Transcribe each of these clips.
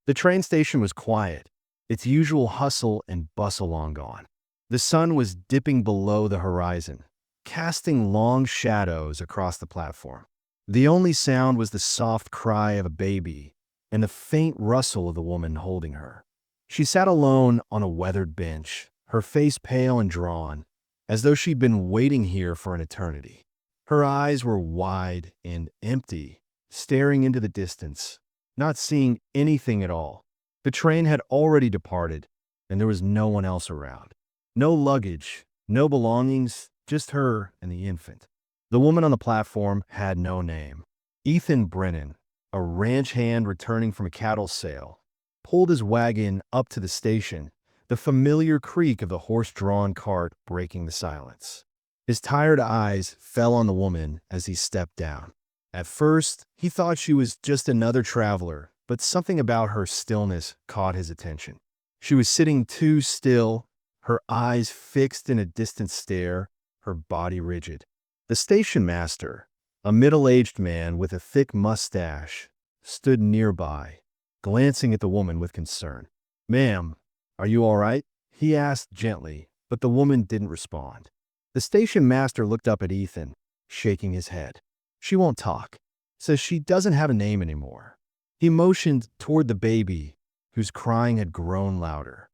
The train station was quiet, its usual hustle and bustle long gone. The sun was dipping below the horizon, casting long shadows across the platform. The only sound was the soft cry of a baby and the faint rustle of the woman holding her. She sat alone on a weathered bench, her face pale and drawn, as though she'd been waiting here for an eternity. Her eyes were wide and empty, staring into the distance, not seeing anything at all. The train had already departed, and there was no one else around. No luggage, no belongings, just her and the infant. The woman on the platform had no name. Ethan Brennan, a ranch hand returning from a cattle sale, pulled his wagon up to the station, the familiar creak of the horse-drawn cart breaking the silence. His tired eyes fell on the woman as he stepped down. At first, he thought she was just another traveler, but something about her stillness caught his attention. She was sitting too still, her eyes fixed in a distant stare, her body rigid. The station master, a middle-aged man with a thick mustache, stood nearby, glancing at the woman with concern. "Ma'am, are you all right?" he asked gently, but the woman didn't respond. The station master looked up at Ethan, shaking his head. "She won't talk. Says she doesn't have a name anymore." He motioned toward the baby, whose crying had grown louder.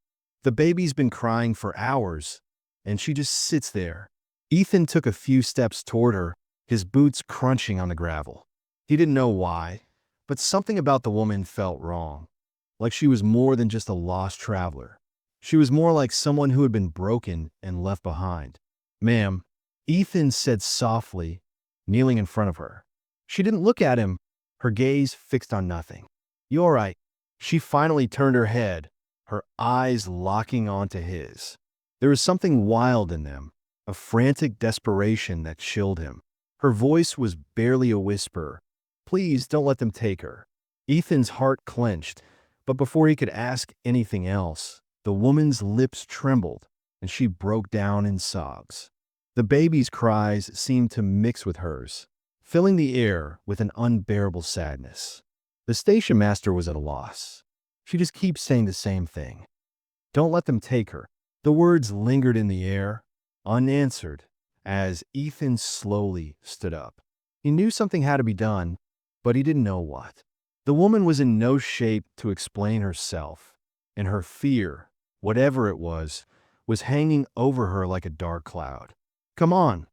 "The baby's been crying for hours, and she just sits there." Ethan took a few steps toward her, his boots crunching on the gravel. He didn't know why, but something about the woman felt wrong, like she was more than just a lost traveler. She was more like someone who had been broken and left behind. "Ma'am," Ethan said softly, kneeling in front of her. She didn't look at him, her gaze fixed on nothing. "You all right?" She finally turned her head, her eyes locking onto his. There was something wild in them, a frantic desperation that chilled him. Her voice was barely a whisper. "Please don't let them take her." Ethan's heart clenched, but before he could ask anything else, the woman's lips trembled and she broke down in sobs. The baby's cries seemed to mix with hers, filling the air with an unbearable sadness. The station master was at a loss. She just keeps saying the same thing. "Don't let them take her." The words lingered in the air, unanswered, as Ethan slowly stood up. He knew something had to be done, but he didn't know what. The woman was in no shape to explain herself, and her fear, whatever it was hanging over her like a dark cloud. "Come on,"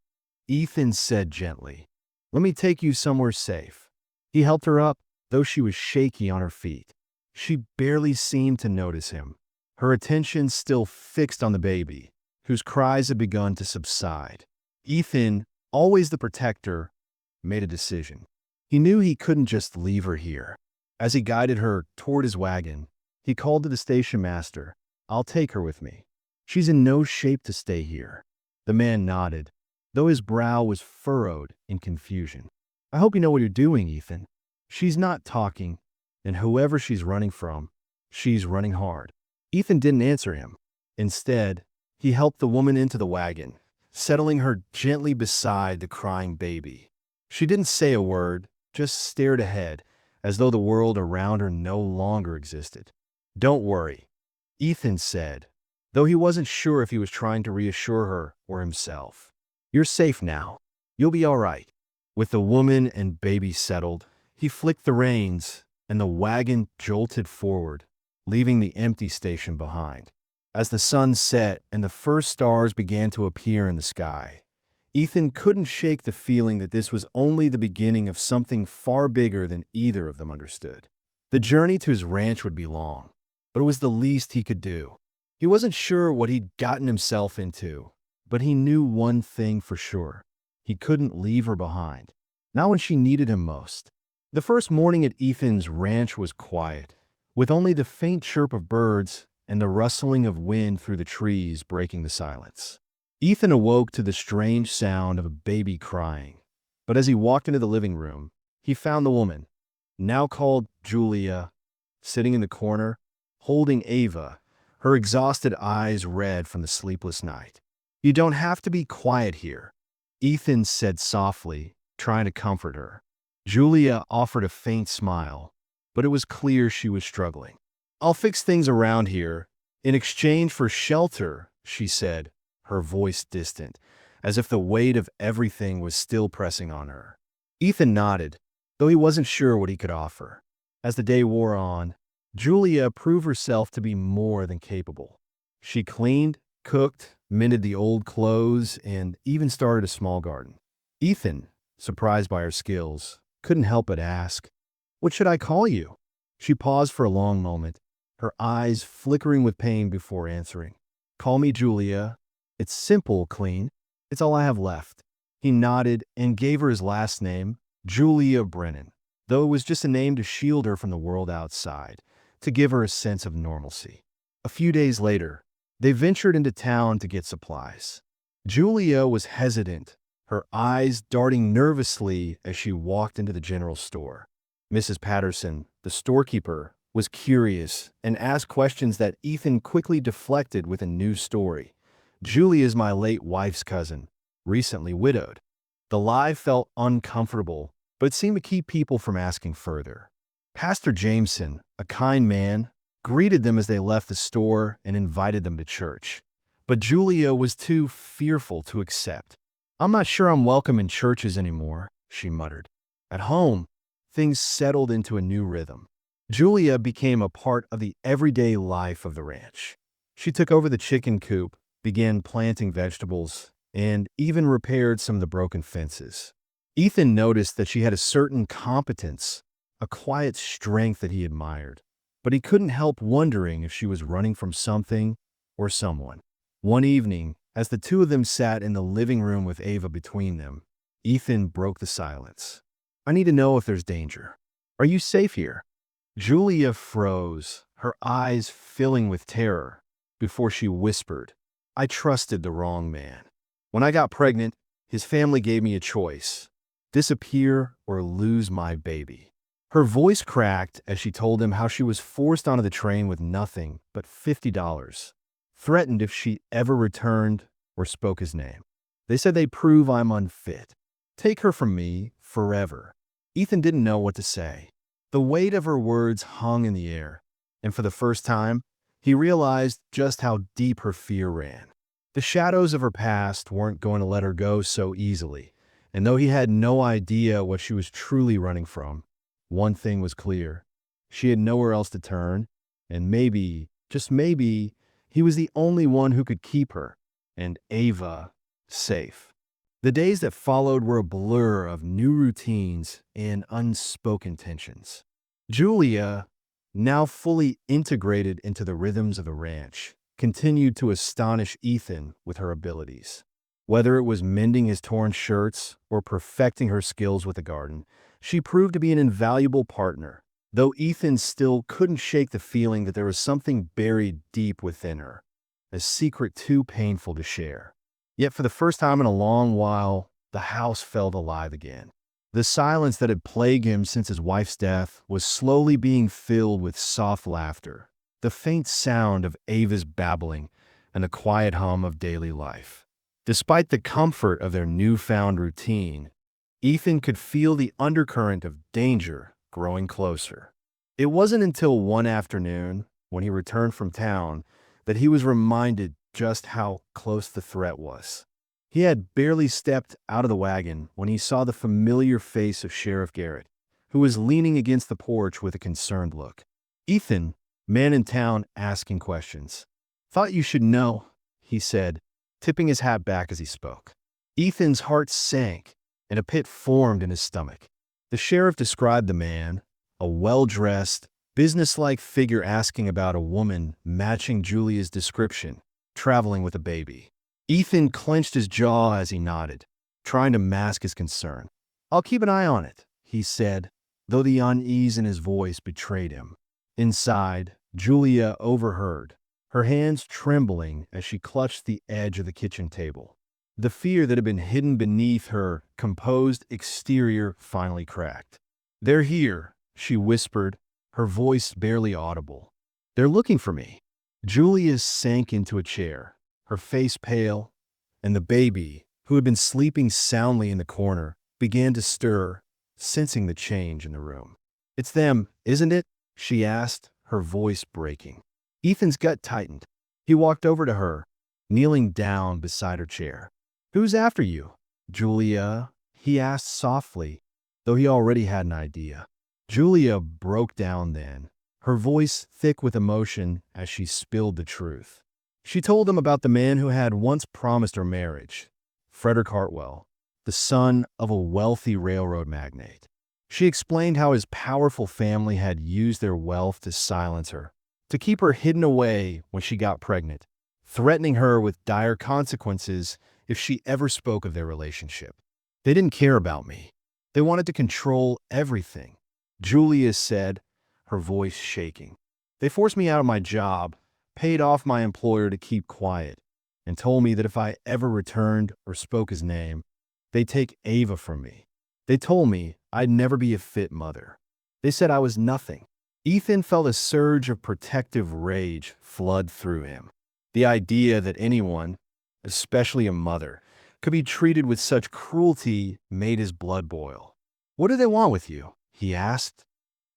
Ethan said gently. "Let me take you somewhere safe." He helped her up, though she was shaky on her feet. She barely seemed to notice him, her attention still fixed on the baby, whose cries had begun to subside. Ethan, always the protector, made a decision. He knew he couldn't just leave her here. As he guided her toward his wagon, he called to the station master, "I'll take her with me. She's in no shape to stay here." The man nodded, though his brow was furrowed in confusion. "I hope you know what you're doing, Ethan. She's not talking, and whoever she's running from, she's running hard." Ethan didn't answer him. Instead, he helped the woman into the wagon, settling her gently beside the crying baby. She didn't say a word, just stared ahead, as though the world around her no longer existed. "Don't worry," Ethan said, though he wasn't sure if he was trying to reassure her or himself. "You're safe now. You'll be all right." With the woman and baby settled, he flicked the reins, and the wagon jolted forward, leaving the empty station behind. As the sun set and the first stars began to appear in the sky, Ethan couldn't shake the feeling that this was only the beginning of something far bigger than either of them understood. The journey to his ranch would be long, but it was the least he could do. He wasn't sure what he'd gotten himself into, but he knew one thing for sure. He couldn't leave her behind, not when she needed him most. The first morning at Ethan's ranch was quiet, with only the faint chirp of birds and the rustling of wind through the trees breaking the silence. Ethan awoke to the strange sound of a baby crying, but as he walked into the living room, he found the woman, now called Julia, sitting in the corner, holding Ava, her exhausted eyes red from the sleepless night. "You don't have to be quiet here," Ethan said softly, trying to comfort her. Julia offered a faint smile, but it was clear she was struggling. I'll fix things around here. In exchange for shelter, she said, her voice distant, as if the weight of everything was still pressing on her. Ethan nodded, though he wasn't sure what he could offer. As the day wore on, Julia proved herself to be more than capable. She cleaned, cooked, mended the old clothes, and even started a small garden. Ethan, surprised by her skills, couldn't help but ask, "What should I call you?" She paused for a long moment, her eyes flickering with pain before answering. "Call me Julia. It's simple, clean. It's all I have left." He nodded and gave her his last name, Julia Brennan, though it was just a name to shield her from the world outside, to give her a sense of normalcy. A few days later, they ventured into town to get supplies. Julia was hesitant, her eyes darting nervously as she walked into the general store. Mrs. Patterson, the storekeeper, was curious and asked questions that Ethan quickly deflected with a new story. "Julia's my late wife's cousin, recently widowed." The lie felt uncomfortable, but it seemed to keep people from asking further. Pastor Jameson, a kind man, greeted them as they left the store and invited them to church. But Julia was too fearful to accept. "I'm not sure I'm welcome in churches anymore," she muttered. At home, things settled into a new rhythm. Julia became a part of the everyday life of the ranch. She took over the chicken coop, began planting vegetables, and even repaired some of the broken fences. Ethan noticed that she had a certain competence, a quiet strength that he admired, but he couldn't help wondering if she was running from something or someone. One evening, as the two of them sat in the living room with Ava between them, Ethan broke the silence. "I need to know if there's danger. Are you safe here?" Julia froze, her eyes filling with terror, before she whispered, "I trusted the wrong man. When I got pregnant, his family gave me a choice: disappear or lose my baby." Her voice cracked as she told him how she was forced onto the train with nothing but $50, threatened if she ever returned or spoke his name. "They said they'd prove I'm unfit. Take her from me forever." Ethan didn't know what to say. The weight of her words hung in the air, and for the first time, he realized just how deep her fear ran. The shadows of her past weren't going to let her go so easily, and though he had no idea what she was truly running from, one thing was clear: she had nowhere else to turn, and maybe, just maybe, he was the only one who could keep her, and Ava, safe. The days that followed were a blur of new routines and unspoken tensions. Julia, now fully integrated into the rhythms of the ranch, continued to astonish Ethan with her abilities. Whether it was mending his torn shirts or perfecting her skills with the garden, she proved to be an invaluable partner, though Ethan still couldn't shake the feeling that there was something buried deep within her, a secret too painful to share. Yet for the first time in a long while, the house felt alive again. The silence that had plagued him since his wife's death was slowly being filled with soft laughter, the faint sound of Ava's babbling, and the quiet hum of daily life. Despite the comfort of their newfound routine, Ethan could feel the undercurrent of danger growing closer. It wasn't until one afternoon, when he returned from town, that he was reminded just how close the threat was. He had barely stepped out of the wagon when he saw the familiar face of Sheriff Garrett, who was leaning against the porch with a concerned look. "Ethan, man in town asking questions. Thought you should know," he said, tipping his hat back as he spoke. Ethan's heart sank, and a pit formed in his stomach. The sheriff described the man, a well-dressed, businesslike figure asking about a woman matching Julia's description, traveling with a baby. Ethan clenched his jaw as he nodded, trying to mask his concern. "I'll keep an eye on it," he said, though the unease in his voice betrayed him. Inside, Julia overheard, her hands trembling as she clutched the edge of the kitchen table. The fear that had been hidden beneath her composed exterior finally cracked. "They're here," she whispered, her voice barely audible. "They're looking for me." Julia sank into a chair, her face pale, and the baby, who had been sleeping soundly in the corner, began to stir, sensing the change in the room. "It's them, isn't it?" she asked, her voice breaking. Ethan's gut tightened. He walked over to her, kneeling down beside her chair. "Who's after you, Julia?" he asked softly, though he already had an idea. Julia broke down then, her voice thick with emotion as she spilled the truth. She told him about the man who had once promised her marriage, Frederick Hartwell, the son of a wealthy railroad magnate. She explained how his powerful family had used their wealth to silence her, to keep her hidden away when she got pregnant, threatening her with dire consequences if she ever spoke of their relationship. "They didn't care about me. They wanted to control everything," Julia said, her voice shaking. "They forced me out of my job, paid off my employer to keep quiet, and told me that if I ever returned or spoke his name, they'd take Ava from me. They told me I'd never be a fit mother. They said I was nothing." Ethan felt a surge of protective rage flood through him. The idea that anyone, especially a mother, could be treated with such cruelty made his blood boil. "What do they want with you?" he asked,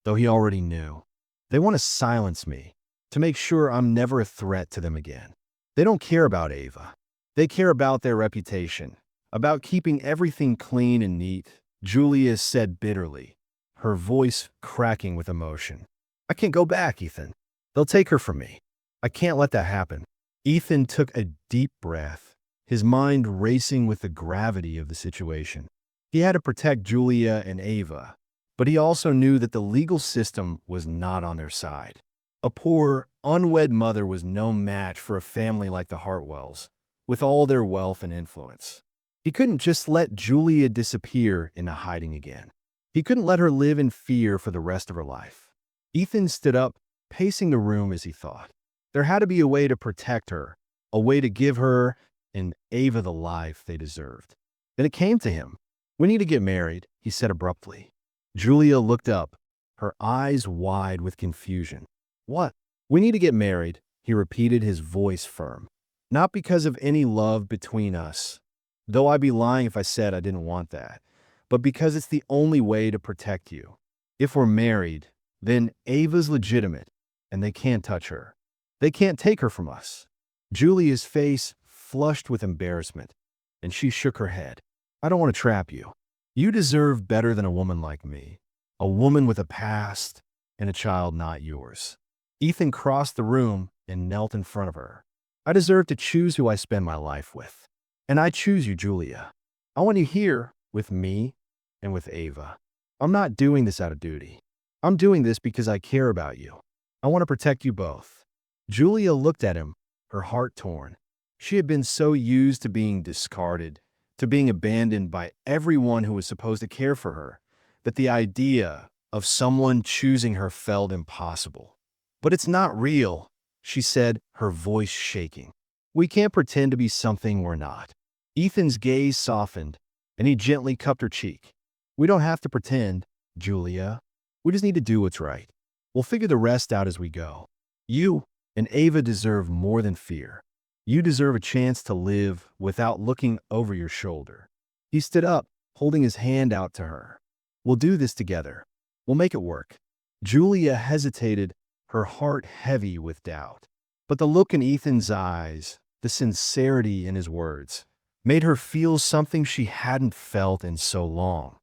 though he already knew. "They want to silence me, to make sure I'm never a threat to them again. They don't care about Ava. They care about their reputation, about keeping everything clean and neat," Julia said bitterly, her voice cracking with emotion. "I can't go back, Ethan. They'll take her from me. I can't let that happen." Ethan took a deep breath, his mind racing with the gravity of the situation. He had to protect Julia and Ava, but he also knew that the legal system was not on their side. A poor, unwed mother was no match for a family like the Hartwells, with all their wealth and influence. He couldn't just let Julia disappear into hiding again. He couldn't let her live in fear for the rest of her life. Ethan stood up, pacing the room as he thought. There had to be a way to protect her, a way to give her and Ava the life they deserved. Then it came to him. "We need to get married," he said abruptly. Julia looked up, her eyes wide with confusion. "What?" "We need to get married," he repeated, his voice firm. "Not because of any love between us, though I'd be lying if I said I didn't want that, but because it's the only way to protect you. If we're married, then Ava's legitimate, and they can't touch her. They can't take her from us." Julia's face flushed with embarrassment, and she shook her head. "I don't want to trap you. You deserve better than a woman like me, a woman with a past and a child not yours." Ethan crossed the room and knelt in front of her. "I deserve to choose who I spend my life with. And I choose you, Julia. I want you here with me and with Ava. I'm not doing this out of duty. I'm doing this because I care about you. I want to protect you both." Julia looked at him, her heart torn. She had been so used to being discarded, to being abandoned by everyone who was supposed to care for her, that the idea of someone choosing her felt impossible. "But it's not real," she said, her voice shaking. "We can't pretend to be something we're not." Ethan's gaze softened, and he gently cupped her cheek. "We don't have to pretend, Julia. We just need to do what's right. We'll figure the rest out as we go. You and Ava deserve more than fear. You deserve a chance to live without looking over your shoulder." He stood up, holding his hand out to her. "We'll do this together. We'll make it work." Julia hesitated, her heart heavy with doubt. But the look in Ethan's eyes, the sincerity in his words, made her feel something she hadn't felt in so long: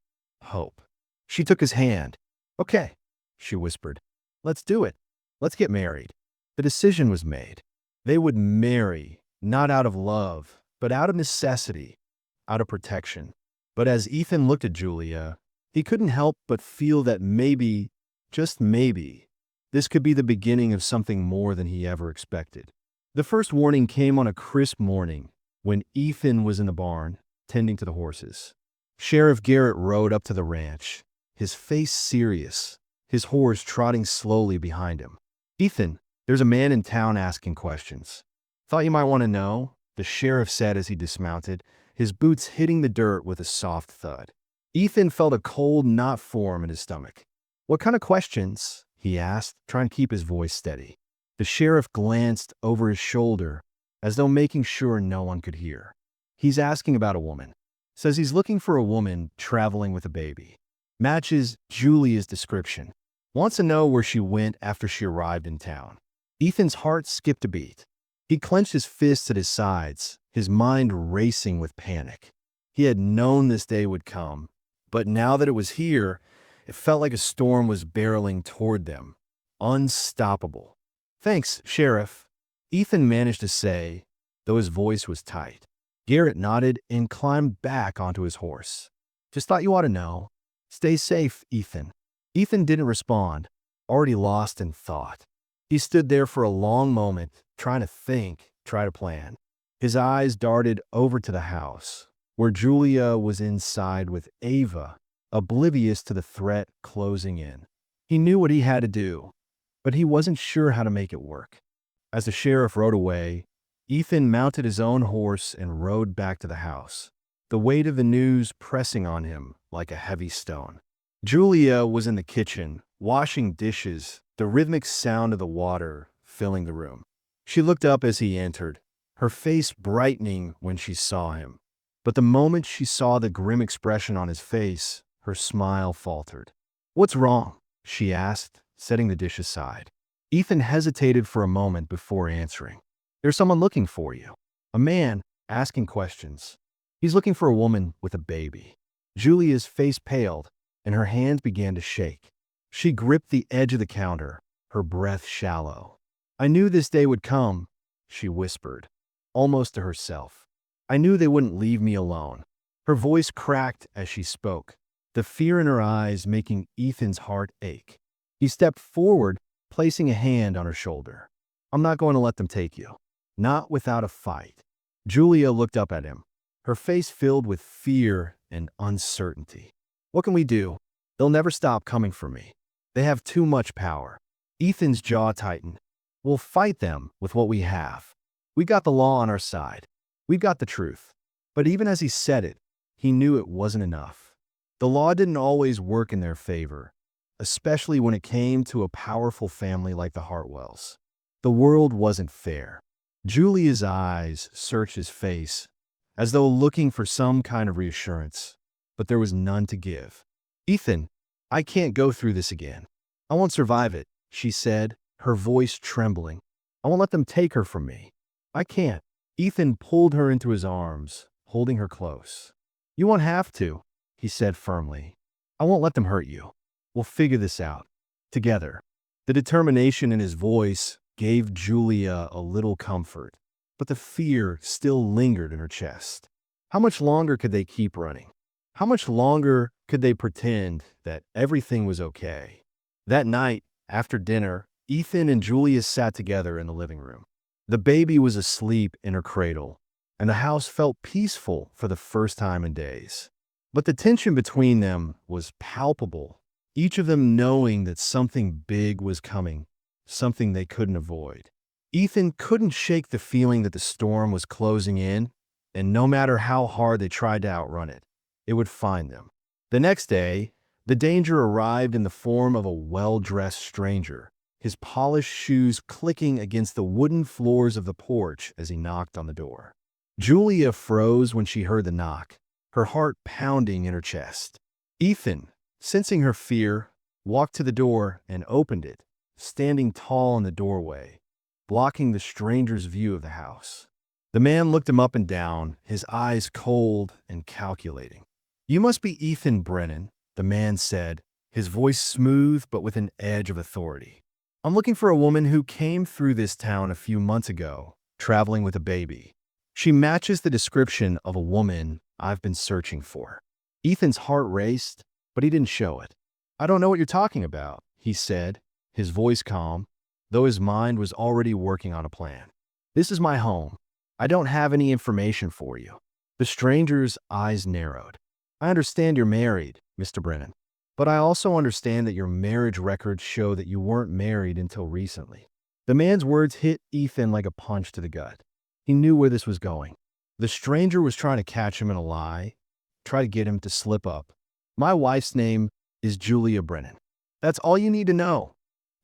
hope. She took his hand. "Okay," she whispered. "Let's do it. Let's get married." The decision was made. They would marry, not out of love, but out of necessity, out of protection. But as Ethan looked at Julia, he couldn't help but feel that maybe, just maybe, this could be the beginning of something more than he ever expected. The first warning came on a crisp morning when Ethan was in the barn, tending to the horses. Sheriff Garrett rode up to the ranch, his face serious, his horse trotting slowly behind him. "Ethan, there's a man in town asking questions. Thought you might want to know," the sheriff said as he dismounted, his boots hitting the dirt with a soft thud. Ethan felt a cold knot form in his stomach. "What kind of questions?" he asked, trying to keep his voice steady. The sheriff glanced over his shoulder, as though making sure no one could hear. "He's asking about a woman. Says he's looking for a woman traveling with a baby. Matches Julia's description. Wants to know where she went after she arrived in town. Ethan's heart skipped a beat. He clenched his fists at his sides, his mind racing with panic. He had known this day would come, but now that it was here, it felt like a storm was barreling toward them. Unstoppable. "Thanks, Sheriff," Ethan managed to say, though his voice was tight. Garrett nodded and climbed back onto his horse. "Just thought you ought to know. Stay safe, Ethan." Ethan didn't respond, already lost in thought. He stood there for a long moment, trying to think, try to plan. His eyes darted over to the house, where Julia was inside with Ava, oblivious to the threat closing in. He knew what he had to do, but he wasn't sure how to make it work. As the sheriff rode away, Ethan mounted his own horse and rode back to the house, the weight of the news pressing on him like a heavy stone. Julia was in the kitchen, washing dishes, the rhythmic sound of the water filling the room. She looked up as he entered, her face brightening when she saw him. But the moment she saw the grim expression on his face, her smile faltered. "What's wrong?" she asked, setting the dish aside. Ethan hesitated for a moment before answering. "There's someone looking for you. A man asking questions. He's looking for a woman with a baby." Julia's face paled, and her hands began to shake. She gripped the edge of the counter, her breath shallow. "I knew this day would come," she whispered, almost to herself. "I knew they wouldn't leave me alone." Her voice cracked as she spoke, the fear in her eyes making Ethan's heart ache. He stepped forward, placing a hand on her shoulder. "I'm not going to let them take you. Not without a fight." Julia looked up at him, her face filled with fear and uncertainty. "What can we do? They'll never stop coming for me. They have too much power." Ethan's jaw tightened. "We'll fight them with what we have. We got the law on our side. We've got the truth." But even as he said it, he knew it wasn't enough. The law didn't always work in their favor, especially when it came to a powerful family like the Hartwells. The world wasn't fair. Julia's eyes searched his face, as though looking for some kind of reassurance, but there was none to give. "Ethan, I can't go through this again. I won't survive it," she said, her voice trembling. "I won't let them take her from me. I can't." Ethan pulled her into his arms, holding her close. "You won't have to," he said firmly. "I won't let them hurt you. We'll figure this out. Together." The determination in his voice gave Julia a little comfort, but the fear still lingered in her chest. How much longer could they keep running? How much longer could they pretend that everything was okay? That night, after dinner, Ethan and Julia sat together in the living room. The baby was asleep in her cradle, and the house felt peaceful for the first time in days. But the tension between them was palpable, each of them knowing that something big was coming, something they couldn't avoid. Ethan couldn't shake the feeling that the storm was closing in, and no matter how hard they tried to outrun it, it would find them. The next day, the danger arrived in the form of a well-dressed stranger, his polished shoes clicking against the wooden floors of the porch as he knocked on the door. Julia froze when she heard the knock, her heart pounding in her chest. Ethan, sensing her fear, walked to the door and opened it, standing tall in the doorway, blocking the stranger's view of the house. The man looked him up and down, his eyes cold and calculating. "You must be Ethan Brennan," the man said, his voice smooth but with an edge of authority. "I'm looking for a woman who came through this town a few months ago, traveling with a baby. She matches the description of a woman I've been searching for." Ethan's heart raced, but he didn't show it. "I don't know what you're talking about," he said, his voice calm, though his mind was already working on a plan. "This is my home. I don't have any information for you." The stranger's eyes narrowed. "I understand you're married, Mr. Brennan, but I also understand that your marriage records show that you weren't married until recently." The man's words hit Ethan like a punch to the gut. He knew where this was going. The stranger was trying to catch him in a lie, try to get him to slip up. "My wife's name is Julia Brennan. That's all you need to know,"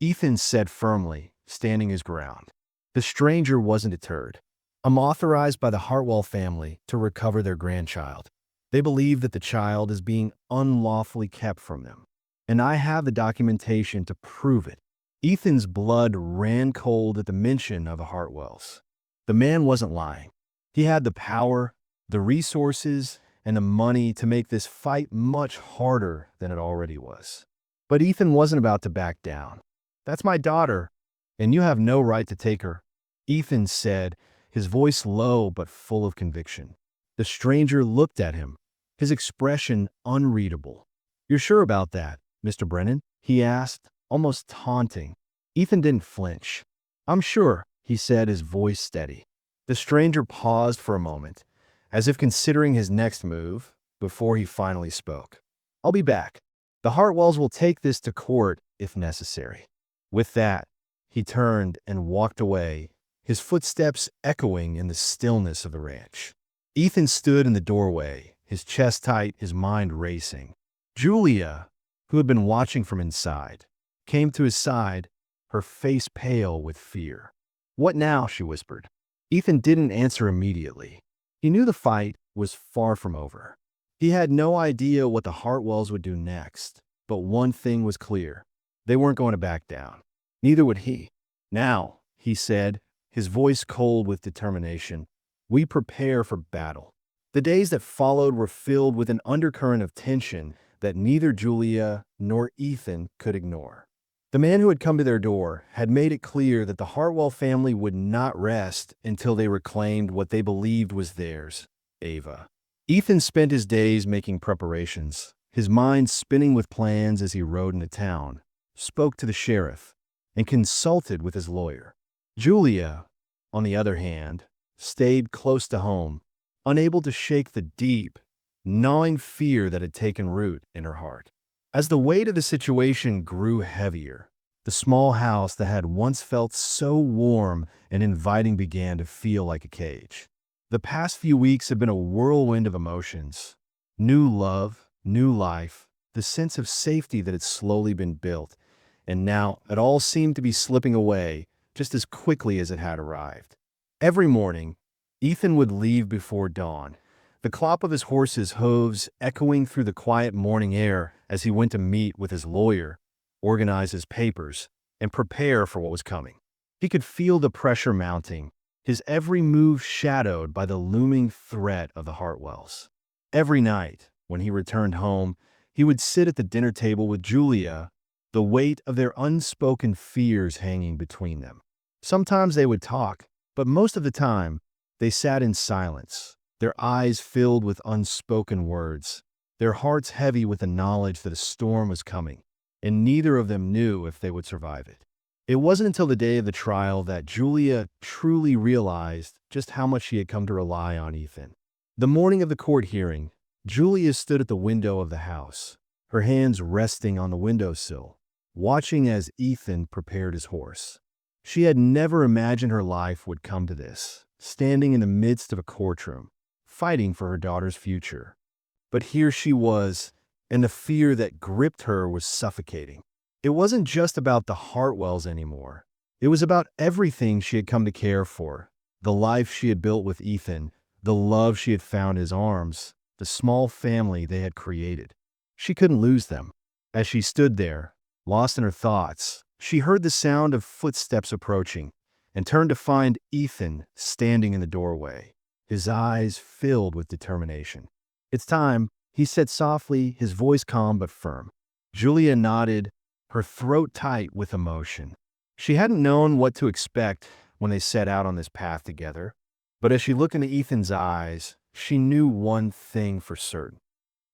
Ethan said firmly, standing his ground. The stranger wasn't deterred. "I'm authorized by the Hartwell family to recover their grandchild. They believe that the child is being unlawfully kept from them, and I have the documentation to prove it." Ethan's blood ran cold at the mention of the Hartwells. The man wasn't lying. He had the power, the resources, and the money to make this fight much harder than it already was. But Ethan wasn't about to back down. "That's my daughter, and you have no right to take her," Ethan said, his voice low but full of conviction. The stranger looked at him, his expression unreadable. "You're sure about that, Mr. Brennan?" he asked, almost taunting. Ethan didn't flinch. "I'm sure," he said, his voice steady. The stranger paused for a moment, as if considering his next move, before he finally spoke. "I'll be back. The Hartwells will take this to court if necessary." With that, he turned and walked away, his footsteps echoing in the stillness of the ranch. Ethan stood in the doorway, his chest tight, his mind racing. Julia, who had been watching from inside, came to his side, her face pale with fear. "What now?" she whispered. Ethan didn't answer immediately. He knew the fight was far from over. He had no idea what the Hartwells would do next, but one thing was clear. They weren't going to back down. Neither would he. "Now," he said, his voice cold with determination, "we prepare for battle." The days that followed were filled with an undercurrent of tension that neither Julia nor Ethan could ignore. The man who had come to their door had made it clear that the Hartwell family would not rest until they reclaimed what they believed was theirs, Ava. Ethan spent his days making preparations, his mind spinning with plans as he rode into town, spoke to the sheriff, and consulted with his lawyer. Julia, on the other hand, stayed close to home, unable to shake the deep, gnawing fear that had taken root in her heart. As the weight of the situation grew heavier, the small house that had once felt so warm and inviting began to feel like a cage. The past few weeks had been a whirlwind of emotions. New love, new life, the sense of safety that had slowly been built, and now it all seemed to be slipping away just as quickly as it had arrived. Every morning, Ethan would leave before dawn, the clop of his horse's hooves echoing through the quiet morning air as he went to meet with his lawyer, organize his papers, and prepare for what was coming. He could feel the pressure mounting, his every move shadowed by the looming threat of the Hartwells. Every night, when he returned home, he would sit at the dinner table with Julia, the weight of their unspoken fears hanging between them. Sometimes they would talk, but most of the time, they sat in silence, their eyes filled with unspoken words, their hearts heavy with the knowledge that a storm was coming, and neither of them knew if they would survive it. It wasn't until the day of the trial that Julia truly realized just how much she had come to rely on Ethan. The morning of the court hearing, Julia stood at the window of the house, her hands resting on the windowsill, watching as Ethan prepared his horse. She had never imagined her life would come to this, standing in the midst of a courtroom, fighting for her daughter's future. But here she was, and the fear that gripped her was suffocating. It wasn't just about the Hartwells anymore. It was about everything she had come to care for, the life she had built with Ethan, the love she had found in his arms, the small family they had created. She couldn't lose them. As she stood there, lost in her thoughts, she heard the sound of footsteps approaching and turned to find Ethan standing in the doorway, his eyes filled with determination. "It's time," he said softly, his voice calm but firm. Julia nodded, her throat tight with emotion. She hadn't known what to expect when they set out on this path together, but as she looked into Ethan's eyes, she knew one thing for certain.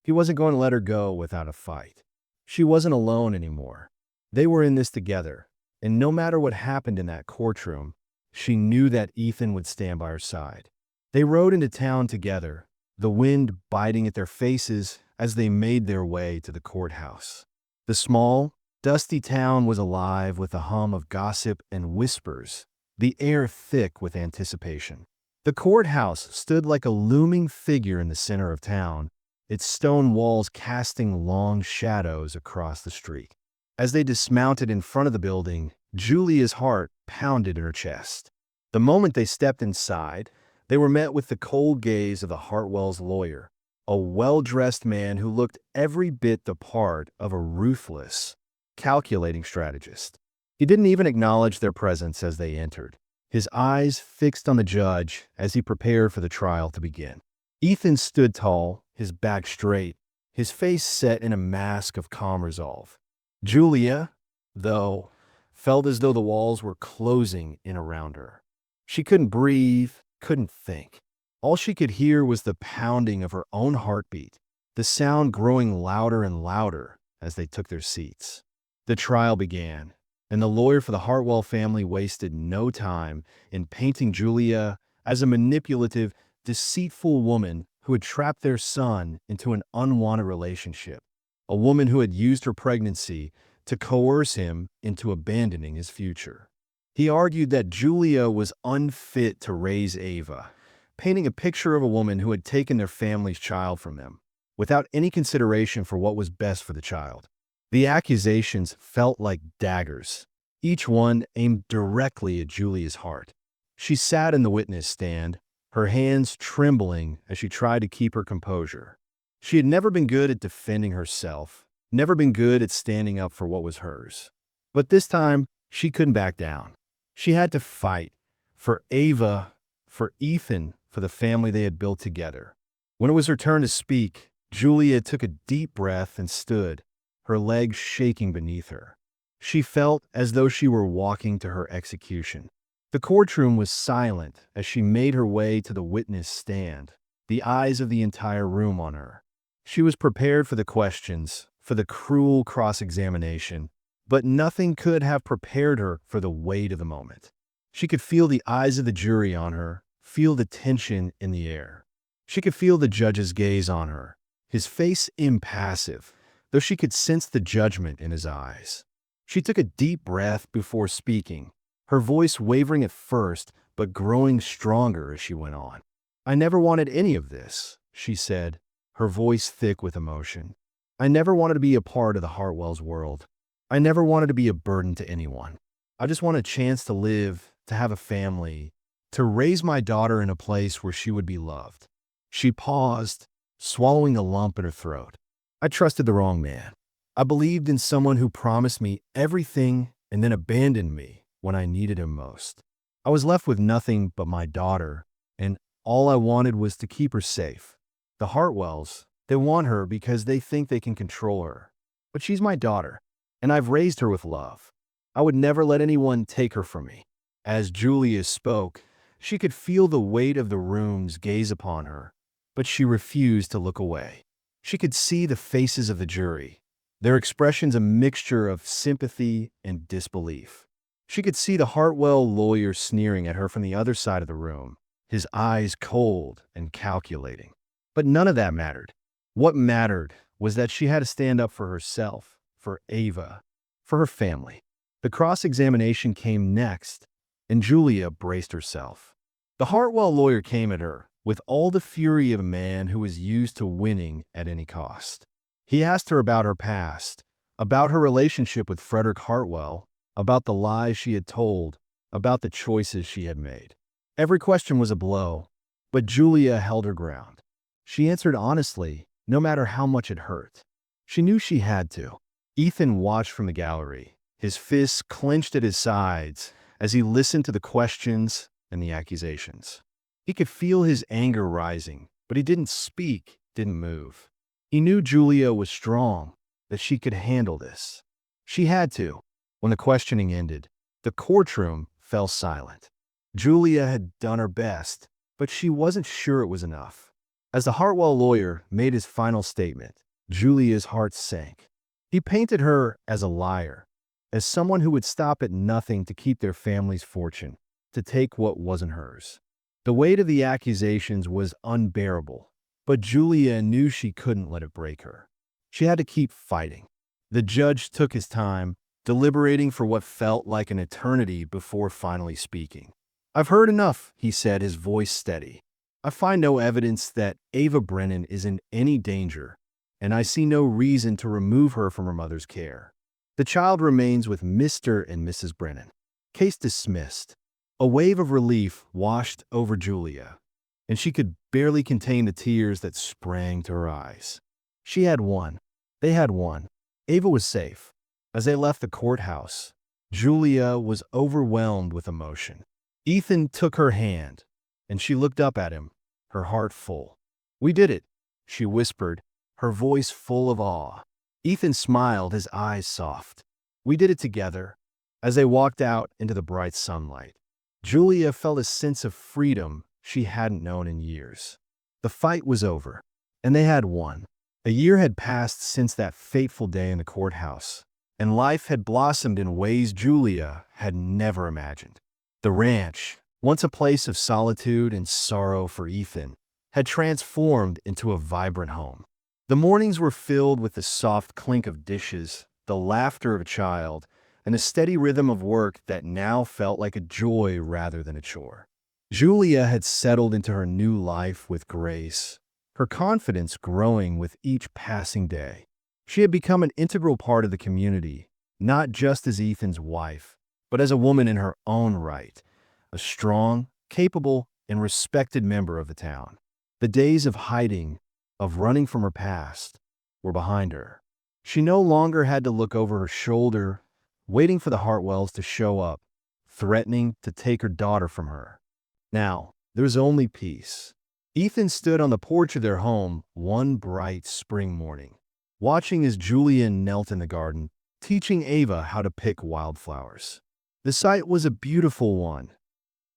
He wasn't going to let her go without a fight. She wasn't alone anymore. They were in this together, and no matter what happened in that courtroom, she knew that Ethan would stand by her side. They rode into town together, the wind biting at their faces as they made their way to the courthouse. The small, dusty town was alive with a hum of gossip and whispers, the air thick with anticipation. The courthouse stood like a looming figure in the center of town, its stone walls casting long shadows across the street. As they dismounted in front of the building, Julia's heart pounded in her chest. The moment they stepped inside, they were met with the cold gaze of the Hartwell's lawyer, a well-dressed man who looked every bit the part of a ruthless, calculating strategist. He didn't even acknowledge their presence as they entered, his eyes fixed on the judge as he prepared for the trial to begin. Ethan stood tall, his back straight, his face set in a mask of calm resolve. Julia, though, felt as though the walls were closing in around her. She couldn't breathe, couldn't think. All she could hear was the pounding of her own heartbeat, the sound growing louder and louder as they took their seats. The trial began, and the lawyer for the Hartwell family wasted no time in painting Julia as a manipulative, deceitful woman who had trapped their son into an unwanted relationship, a woman who had used her pregnancy to coerce him into abandoning his future. He argued that Julia was unfit to raise Ava, painting a picture of a woman who had taken their family's child from them, without any consideration for what was best for the child. The accusations felt like daggers, each one aimed directly at Julia's heart. She sat in the witness stand, her hands trembling as she tried to keep her composure. She had never been good at defending herself, never been good at standing up for what was hers. But this time, she couldn't back down. She had to fight for Ava, for Ethan, for the family they had built together. When it was her turn to speak, Julia took a deep breath and stood, her legs shaking beneath her. She felt as though she were walking to her execution. The courtroom was silent as she made her way to the witness stand, the eyes of the entire room on her. She was prepared for the questions, for the cruel cross-examination, but nothing could have prepared her for the weight of the moment. She could feel the eyes of the jury on her, feel the tension in the air. She could feel the judge's gaze on her, his face impassive, though she could sense the judgment in his eyes. She took a deep breath before speaking, her voice wavering at first, but growing stronger as she went on. "I never wanted any of this," she said, her voice thick with emotion. "I never wanted to be a part of the Hartwell's world. I never wanted to be a burden to anyone. I just wanted a chance to live, to have a family, to raise my daughter in a place where she would be loved." She paused, swallowing a lump in her throat. "I trusted the wrong man. I believed in someone who promised me everything and then abandoned me when I needed him most. I was left with nothing but my daughter, and all I wanted was to keep her safe. The Hartwells, they want her because they think they can control her. But she's my daughter, and I've raised her with love. I would never let anyone take her from me." As Julia spoke, she could feel the weight of the room's gaze upon her, but she refused to look away. She could see the faces of the jury, their expressions a mixture of sympathy and disbelief. She could see the Hartwell lawyer sneering at her from the other side of the room, his eyes cold and calculating. But none of that mattered. What mattered was that she had to stand up for herself, for Ava, for her family. The cross-examination came next, and Julia braced herself. The Hartwell lawyer came at her with all the fury of a man who was used to winning at any cost. He asked her about her past, about her relationship with Frederick Hartwell, about the lies she had told, about the choices she had made. Every question was a blow, but Julia held her ground. She answered honestly, no matter how much it hurt. She knew she had to. Ethan watched from the gallery, his fists clenched at his sides as he listened to the questions and the accusations. He could feel his anger rising, but he didn't speak, didn't move. He knew Julia was strong, that she could handle this. She had to. When the questioning ended, the courtroom fell silent. Julia had done her best, but she wasn't sure it was enough. As the Hartwell lawyer made his final statement, Julia's heart sank. He painted her as a liar, as someone who would stop at nothing to keep their family's fortune, to take what wasn't hers. The weight of the accusations was unbearable, but Julia knew she couldn't let it break her. She had to keep fighting. The judge took his time, deliberating for what felt like an eternity before finally speaking. "I've heard enough," he said, his voice steady. "I find no evidence that Ava Brennan is in any danger, and I see no reason to remove her from her mother's care. The child remains with Mr. and Mrs. Brennan. Case dismissed." A wave of relief washed over Julia. and she could barely contain the tears that sprang to her eyes. She had won. They had won. Ava was safe. As they left the courthouse, Julia was overwhelmed with emotion. Ethan took her hand, and she looked up at him, her heart full. "We did it," she whispered, her voice full of awe. Ethan smiled, his eyes soft. "We did it together." As they walked out into the bright sunlight, Julia felt a sense of freedom she hadn't known in years. The fight was over, and they had won. A year had passed since that fateful day in the courthouse, and life had blossomed in ways Julia had never imagined. The ranch, once a place of solitude and sorrow for Ethan, had transformed into a vibrant home. The mornings were filled with the soft clink of dishes, the laughter of a child, and a steady rhythm of work that now felt like a joy rather than a chore. Julia had settled into her new life with grace, her confidence growing with each passing day. She had become an integral part of the community, not just as Ethan's wife, but as a woman in her own right, a strong, capable, and respected member of the town. The days of hiding, of running from her past, were behind her. She no longer had to look over her shoulder, waiting for the Hartwells to show up, threatening to take her daughter from her. Now, there was only peace. Ethan stood on the porch of their home one bright spring morning, watching as Julia knelt in the garden, teaching Ava how to pick wildflowers. The sight was a beautiful one.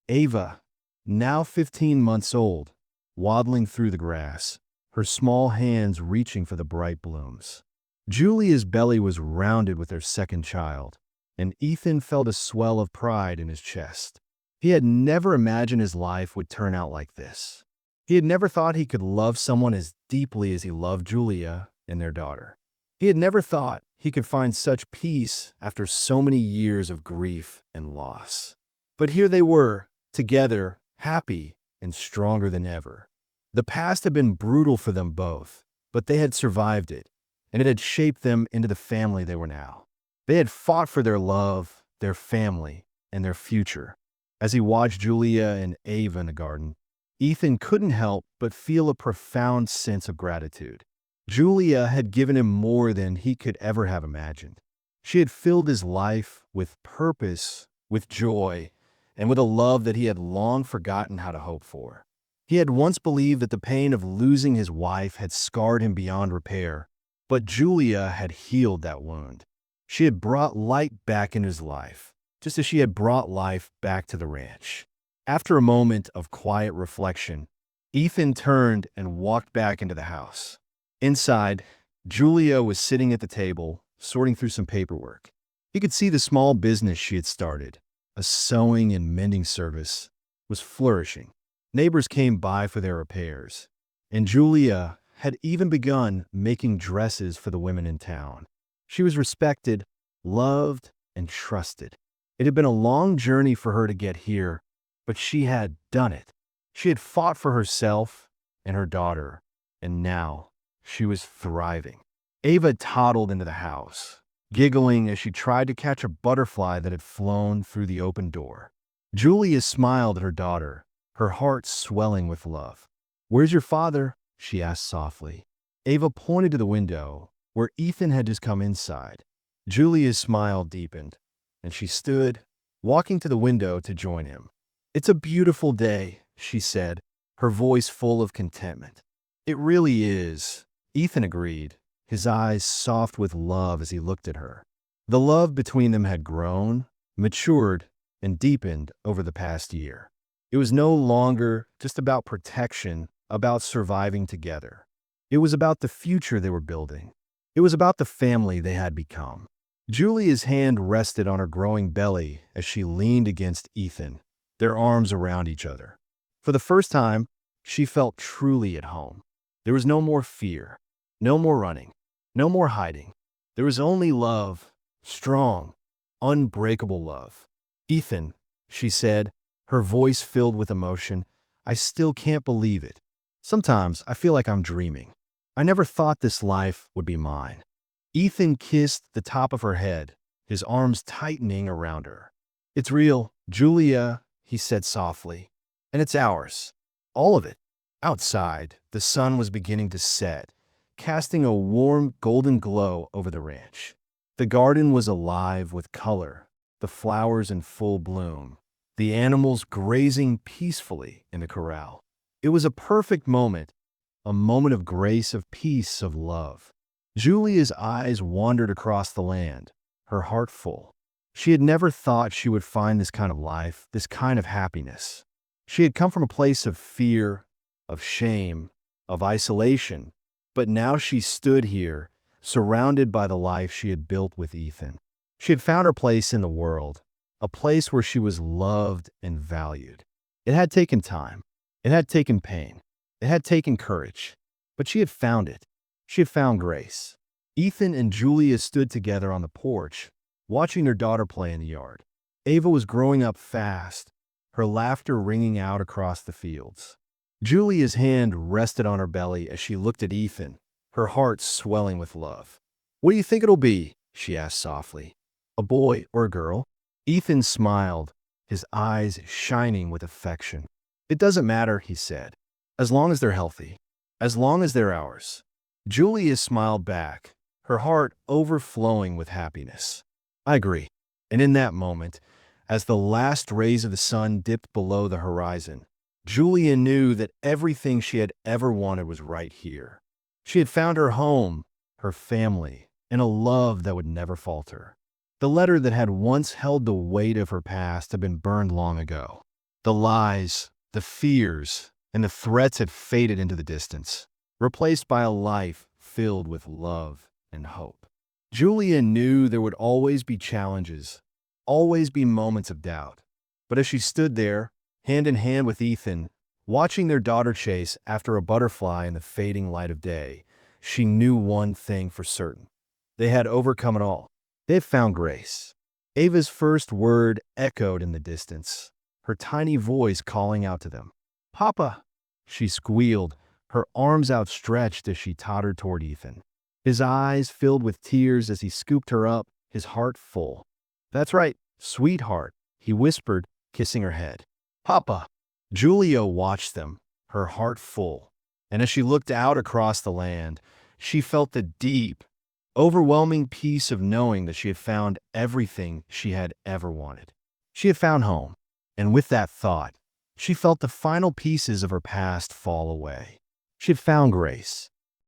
Ava, now 15 months old, waddling through the grass, her small hands reaching for the bright blooms. Julia's belly was rounded with their second child, and Ethan felt a swell of pride in his chest. He had never imagined his life would turn out like this. He had never thought he could love someone as deeply as he loved Julia and their daughter. He had never thought he could find such peace after so many years of grief and loss. But here they were, together, happy and stronger than ever. The past had been brutal for them both, but they had survived it, and it had shaped them into the family they were now. They had fought for their love, their family, and their future. As he watched Julia and Ava in the garden, Ethan couldn't help but feel a profound sense of gratitude. Julia had given him more than he could ever have imagined. She had filled his life with purpose, with joy, and with a love that he had long forgotten how to hope for. He had once believed that the pain of losing his wife had scarred him beyond repair, but Julia had healed that wound. She had brought light back into his life, just as she had brought life back to the ranch. After a moment of quiet reflection, Ethan turned and walked back into the house. Inside, Julia was sitting at the table, sorting through some paperwork. He could see the small business she had started, a sewing and mending service, was flourishing. Neighbors came by for their repairs, and Julia had even begun making dresses for the women in town. She was respected, loved, and trusted. It had been a long journey for her to get here, but she had done it. She had fought for herself and her daughter, and now she was thriving. Ava toddled into the house, giggling as she tried to catch a butterfly that had flown through the open door. Julia smiled at her daughter, her heart swelling with love. "Where's your father?" she asked softly. Ava pointed to the window, where Ethan had just come inside. Julia's smile deepened, and she stood, walking to the window to join him. "It's a beautiful day," she said, her voice full of contentment. "It really is," Ethan agreed, his eyes soft with love as he looked at her. The love between them had grown, matured, and deepened over the past year. It was no longer just about protection, about surviving together. It was about the future they were building. It was about the family they had become. Julia's hand rested on her growing belly as she leaned against Ethan, their arms around each other. For the first time, she felt truly at home. There was no more fear, no more running, no more hiding. There was only love, strong, unbreakable love. "Ethan," she said, her voice filled with emotion, "I still can't believe it. Sometimes I feel like I'm dreaming. I never thought this life would be mine." Ethan kissed the top of her head, his arms tightening around her. "It's real, Julia," he said softly, "and it's ours. All of it." Outside, the sun was beginning to set, casting a warm golden glow over the ranch. The garden was alive with color, the flowers in full bloom, the animals grazing peacefully in the corral. It was a perfect moment, a moment of grace, of peace, of love. Julia's eyes wandered across the land, her heart full. She had never thought she would find this kind of life, this kind of happiness. She had come from a place of fear, of shame, of isolation, but now she stood here, surrounded by the life she had built with Ethan. She had found her place in the world, a place where she was loved and valued. It had taken time. It had taken pain. It had taken courage. But she had found it. She had found grace. Ethan and Julia stood together on the porch, watching their daughter play in the yard. Ava was growing up fast, her laughter ringing out across the fields. Julia's hand rested on her belly as she looked at Ethan, her heart swelling with love. "What do you think it'll be?" she asked softly. "A boy or a girl?" Ethan smiled, his eyes shining with affection. "It doesn't matter," he said, "as long as they're healthy, as long as they're ours." Julia smiled back, her heart overflowing with happiness. "I agree." And in that moment, as the last rays of the sun dipped below the horizon, Julia knew that everything she had ever wanted was right here. She had found her home, her family, and a love that would never falter. The letter that had once held the weight of her past had been burned long ago. The lies, the fears, and the threats had faded into the distance, replaced by a life filled with love and hope. Julia knew there would always be challenges, always be moments of doubt. But as she stood there, hand in hand with Ethan, watching their daughter chase after a butterfly in the fading light of day, she knew one thing for certain. They had overcome it all. They had found grace. Ava's first word echoed in the distance, her tiny voice calling out to them. "Papa!" She squealed, her arms outstretched as she tottered toward Ethan. His eyes filled with tears as he scooped her up, his heart full. "That's right, sweetheart," he whispered, kissing her head. "Papa!" Julia watched them, her heart full, and as she looked out across the land, she felt the deep, overwhelming peace of knowing that she had found everything she had ever wanted. She had found home, and with that thought, she felt the final pieces of her past fall away. She had found grace,